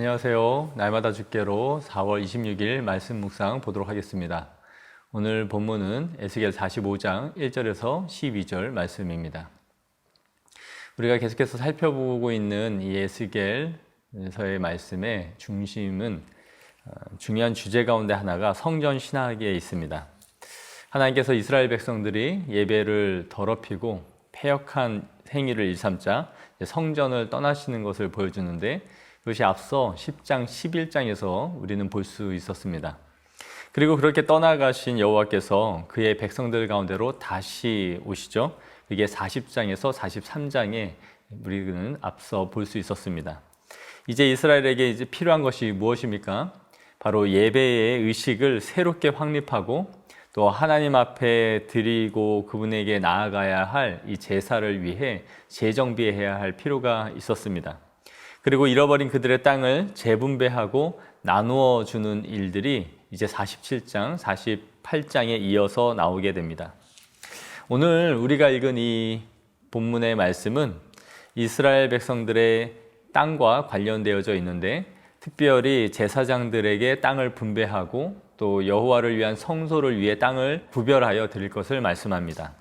안녕하세요. 날마다 주께로 4월 26일 말씀 묵상 보도록 하겠습니다. 오늘 본문은 에스겔 45장 1절에서 12절 말씀입니다. 우리가 계속해서 살펴보고 있는 이 에스겔서의 말씀의 중심은 중요한 주제 가운데 하나가 성전 신학에 있습니다. 하나님께서 이스라엘 백성들이 예배를 더럽히고 패역한 행위를 일삼자 성전을 떠나시는 것을 보여주는데, 그것이 앞서 10장, 11장에서 우리는 볼 수 있었습니다. 그리고 그렇게 떠나가신 여호와께서 그의 백성들 가운데로 다시 오시죠. 그게 40장에서 43장에 우리는 앞서 볼 수 있었습니다. 이제 이스라엘에게 이제 필요한 것이 무엇입니까? 바로 예배의 의식을 새롭게 확립하고 또 하나님 앞에 드리고 그분에게 나아가야 할 이 제사를 위해 재정비해야 할 필요가 있었습니다. 그리고 잃어버린 그들의 땅을 재분배하고 나누어 주는 일들이 이제 47장, 48장에 이어서 나오게 됩니다. 오늘 우리가 읽은 이 본문의 말씀은 이스라엘 백성들의 땅과 관련되어져 있는데, 특별히 제사장들에게 땅을 분배하고 또 여호와를 위한 성소를 위해 땅을 구별하여 드릴 것을 말씀합니다.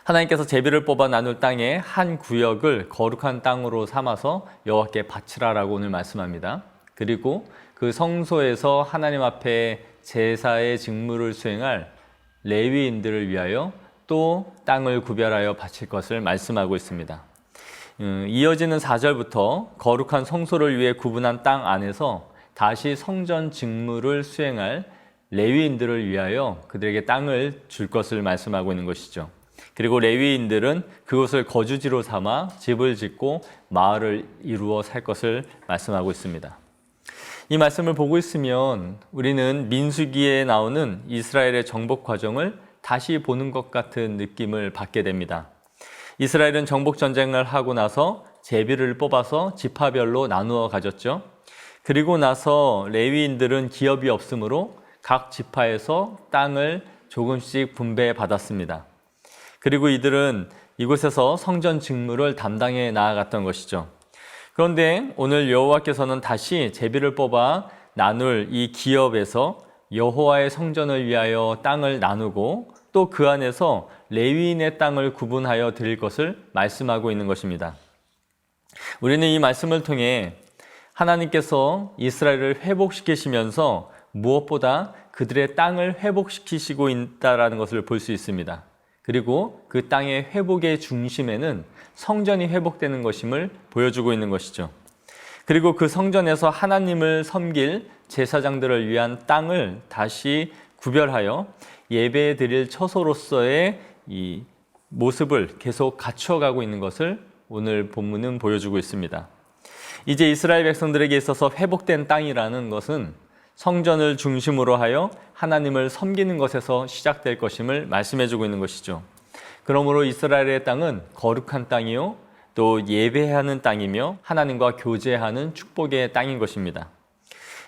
하나님께서 제비를 뽑아 나눌 땅의 한 구역을 거룩한 땅으로 삼아서 여호와께 바치라라고 오늘 말씀합니다. 그리고 그 성소에서 하나님 앞에 제사의 직무를 수행할 레위인들을 위하여 또 땅을 구별하여 바칠 것을 말씀하고 있습니다. 이어지는 4절부터 거룩한 성소를 위해 구분한 땅 안에서 다시 성전 직무를 수행할 레위인들을 위하여 그들에게 땅을 줄 것을 말씀하고 있는 것이죠. 그리고 레위인들은 그곳을 거주지로 삼아 집을 짓고 마을을 이루어 살 것을 말씀하고 있습니다. 이 말씀을 보고 있으면 우리는 민수기에 나오는 이스라엘의 정복 과정을 다시 보는 것 같은 느낌을 받게 됩니다. 이스라엘은 정복 전쟁을 하고 나서 제비를 뽑아서 지파별로 나누어 가졌죠. 그리고 나서 레위인들은 기업이 없으므로 각 지파에서 땅을 조금씩 분배해 받았습니다. 그리고 이들은 이곳에서 성전 직무를 담당해 나아갔던 것이죠. 그런데 오늘 여호와께서는 다시 제비를 뽑아 나눌 이 기업에서 여호와의 성전을 위하여 땅을 나누고 또 그 안에서 레위인의 땅을 구분하여 드릴 것을 말씀하고 있는 것입니다. 우리는 이 말씀을 통해 하나님께서 이스라엘을 회복시키시면서 무엇보다 그들의 땅을 회복시키시고 있다는 것을 볼 수 있습니다. 그리고 그 땅의 회복의 중심에는 성전이 회복되는 것임을 보여주고 있는 것이죠. 그리고 그 성전에서 하나님을 섬길 제사장들을 위한 땅을 다시 구별하여 예배 드릴 처소로서의 이 모습을 계속 갖추어가고 있는 것을 오늘 본문은 보여주고 있습니다. 이제 이스라엘 백성들에게 있어서 회복된 땅이라는 것은 성전을 중심으로 하여 하나님을 섬기는 것에서 시작될 것임을 말씀해주고 있는 것이죠. 그러므로 이스라엘의 땅은 거룩한 땅이요 또 예배하는 땅이며 하나님과 교제하는 축복의 땅인 것입니다.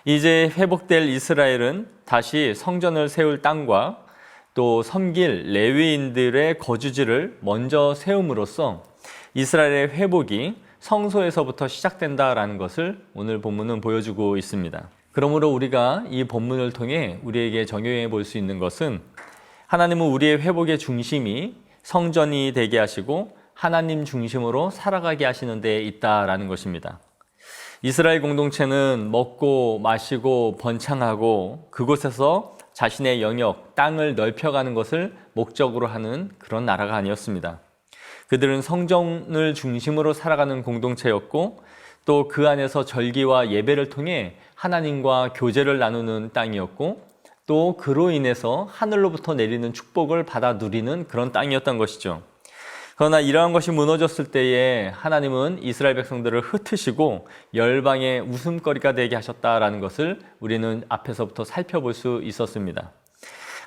이제 회복될 이스라엘은 다시 성전을 세울 땅과 또 섬길 레위인들의 거주지를 먼저 세움으로써 이스라엘의 회복이 성소에서부터 시작된다라는 것을 오늘 본문은 보여주고 있습니다. 그러므로 우리가 이 본문을 통해 우리에게 적용해 볼 수 있는 것은, 하나님은 우리의 회복의 중심이 성전이 되게 하시고 하나님 중심으로 살아가게 하시는 데 있다라는 것입니다. 이스라엘 공동체는 먹고 마시고 번창하고 그곳에서 자신의 영역, 땅을 넓혀가는 것을 목적으로 하는 그런 나라가 아니었습니다. 그들은 성전을 중심으로 살아가는 공동체였고 또 그 안에서 절기와 예배를 통해 하나님과 교제를 나누는 땅이었고 또 그로 인해서 하늘로부터 내리는 축복을 받아 누리는 그런 땅이었던 것이죠. 그러나 이러한 것이 무너졌을 때에 하나님은 이스라엘 백성들을 흩으시고 열방의 웃음거리가 되게 하셨다라는 것을 우리는 앞에서부터 살펴볼 수 있었습니다.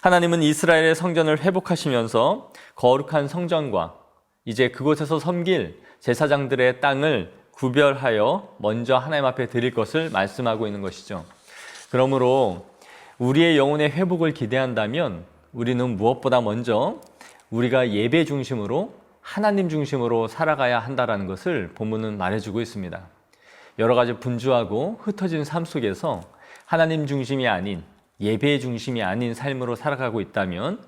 하나님은 이스라엘의 성전을 회복하시면서 거룩한 성전과 이제 그곳에서 섬길 제사장들의 땅을 구별하여 먼저 하나님 앞에 드릴 것을 말씀하고 있는 것이죠. 그러므로 우리의 영혼의 회복을 기대한다면 우리는 무엇보다 먼저 우리가 예배 중심으로 하나님 중심으로 살아가야 한다는 것을 본문은 말해주고 있습니다. 여러 가지 분주하고 흩어진 삶 속에서 하나님 중심이 아닌 예배 중심이 아닌 삶으로 살아가고 있다면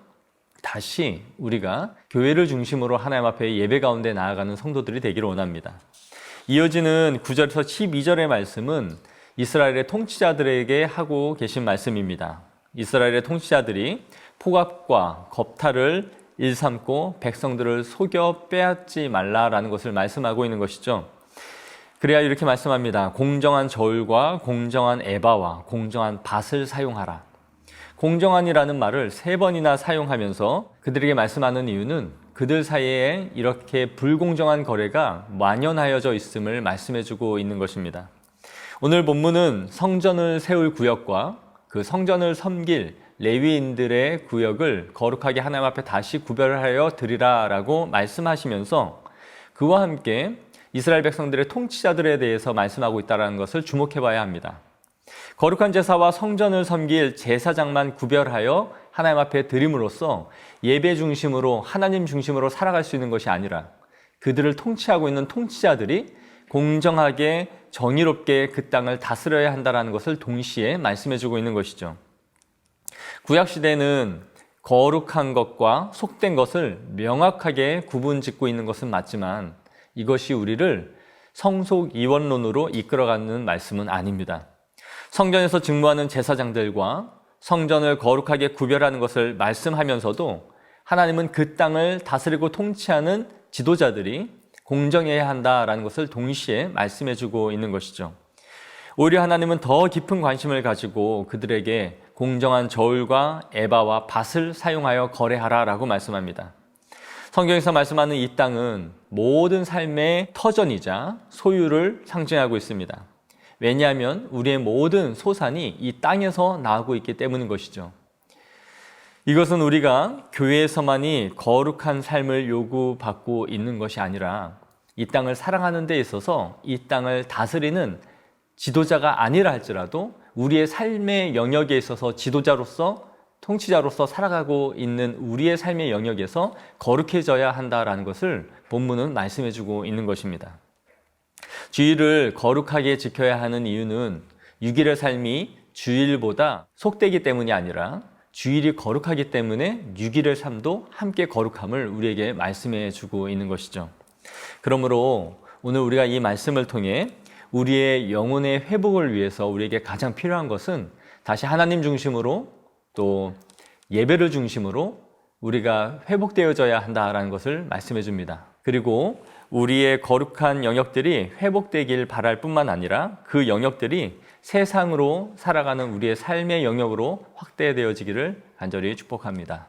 다시 우리가 교회를 중심으로 하나님 앞에 예배 가운데 나아가는 성도들이 되기를 원합니다. 이어지는 9절에서 12절의 말씀은 이스라엘의 통치자들에게 하고 계신 말씀입니다. 이스라엘의 통치자들이 폭압과 겁탈을 일삼고 백성들을 속여 빼앗지 말라라는 것을 말씀하고 있는 것이죠. 그래야 이렇게 말씀합니다. 공정한 저울과 공정한 에바와 공정한 밧을 사용하라. 공정한이라는 말을 3번이나 사용하면서 그들에게 말씀하는 이유는 그들 사이에 이렇게 불공정한 거래가 만연하여져 있음을 말씀해주고 있는 것입니다. 오늘 본문은 성전을 세울 구역과 그 성전을 섬길 레위인들의 구역을 거룩하게 하나님 앞에 다시 구별하여 드리라라고 말씀하시면서 그와 함께 이스라엘 백성들의 통치자들에 대해서 말씀하고 있다는 것을 주목해 봐야 합니다. 거룩한 제사와 성전을 섬길 제사장만 구별하여 하나님 앞에 드림으로써 예배 중심으로 하나님 중심으로 살아갈 수 있는 것이 아니라 그들을 통치하고 있는 통치자들이 공정하게 정의롭게 그 땅을 다스려야 한다는 것을 동시에 말씀해주고 있는 것이죠. 구약시대는 거룩한 것과 속된 것을 명확하게 구분짓고 있는 것은 맞지만 이것이 우리를 성속이원론으로 이끌어가는 말씀은 아닙니다. 성전에서 직무하는 제사장들과 성전을 거룩하게 구별하는 것을 말씀하면서도 하나님은 그 땅을 다스리고 통치하는 지도자들이 공정해야 한다라는 것을 동시에 말씀해주고 있는 것이죠. 오히려 하나님은 더 깊은 관심을 가지고 그들에게 공정한 저울과 에바와 밧을 사용하여 거래하라라고 말씀합니다. 성경에서 말씀하는 이 땅은 모든 삶의 터전이자 소유를 상징하고 있습니다. 왜냐하면 우리의 모든 소산이 이 땅에서 나오고 있기 때문인 것이죠. 이것은 우리가 교회에서만이 거룩한 삶을 요구받고 있는 것이 아니라 이 땅을 사랑하는 데 있어서 이 땅을 다스리는 지도자가 아니라 할지라도 우리의 삶의 영역에 있어서 지도자로서 통치자로서 살아가고 있는 우리의 삶의 영역에서 거룩해져야 한다라는 것을 본문은 말씀해주고 있는 것입니다. 주일을 거룩하게 지켜야 하는 이유는 6일의 삶이 주일보다 속되기 때문이 아니라 주일이 거룩하기 때문에 6일의 삶도 함께 거룩함을 우리에게 말씀해주고 있는 것이죠. 그러므로 오늘 우리가 이 말씀을 통해 우리의 영혼의 회복을 위해서 우리에게 가장 필요한 것은 다시 하나님 중심으로 또 예배를 중심으로 우리가 회복되어져야 한다는 것을 말씀해 줍니다. 그리고 우리의 거룩한 영역들이 회복되길 바랄 뿐만 아니라 그 영역들이 세상으로 살아가는 우리의 삶의 영역으로 확대되어지기를 간절히 축복합니다.